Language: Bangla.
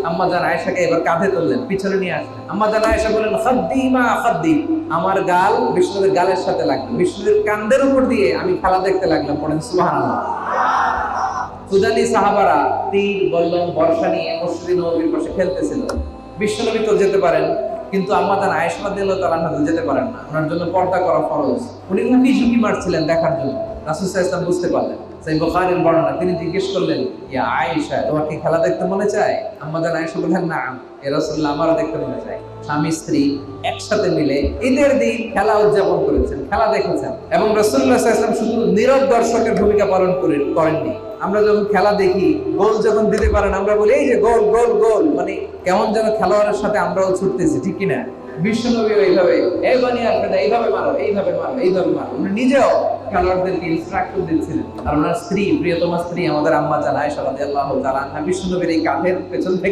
আম্মা জান আয়েশাকে এবার কাঁধে তুললেন, পিছনে নিয়ে আসলেন। আম্মা জান আয়েশা বললেন, খাদ্দি মা খাদ্দি, আমার গাল বিষ্ণুনবীর গালের সাথে লাগলো, বিষ্ণুনবীর কাঁধের উপর দিয়ে আমি খেলা দেখতে লাগলাম। পড়েন সুবহানাল্লাহ। সুদানি সাহাবারা তীর, বল্লম, বর্ষা নিয়ে মসজিদ নববীর পাশে খেলতেছিল। বিশ্বনবী তো যেতে পারেন, কিন্তু আম্মা জান আয়েশা রাদিয়াল্লাহু তাআলা আনহা যেতে পারেন না, ওনার জন্য পর্দা করা ফরজ। উনি উকি ঝুঁকি মারছিলেন দেখার জন্য। রাসূল সাল্লাল্লাহু আলাইহি ওয়াসাল্লাম বুঝতে পারলেন। সেই বুখারীর বর্ণনা, তিনি জিজ্ঞেস করলেন, ইয়া আয়েশা, তোমার কি খেলা দেখতে মনে চায়? আম্মা জান আয়েশা বললেন, নাম ইয়া রাসূলুল্লাহ, আমারও দেখতে মনে চায়। স্বামী স্ত্রী একসাথে মিলে ঈদের দিন খেলা উদযাপন করেছেন, খেলা দেখেছেন, এবং রাসূলুল্লাহ সাল্লাল্লাহু আলাইহি ওয়াসাল্লাম শুধু নীরব দর্শকের ভূমিকা পালন করেননি। আমরা যখন খেলা দেখি, গোল যখন দিতে পারেন, আমরা বলি এই যে গোল গোল গোল, মানে কেমন যেন খেলোয়াড়ের সাথে আমরাও ছুটতেছি, ঠিক কিনা? বিশ্বনবী এইভাবে, এই বানি আপনারা এইভাবে মারো, এইভাবে মারো, এইভাবে মারো, উনি নিজেও খেলোয়াড়দেরকে ইনস্ট্রাকশন দিচ্ছিলেন। আর ওনার স্ত্রী, প্রিয়তমা স্ত্রী আমাদের আম্মা জান আয়েশা রাদিয়াল্লাহু তাআলা আনহা, বিশ্বনবীর এই কাঁধের পেছন থেকে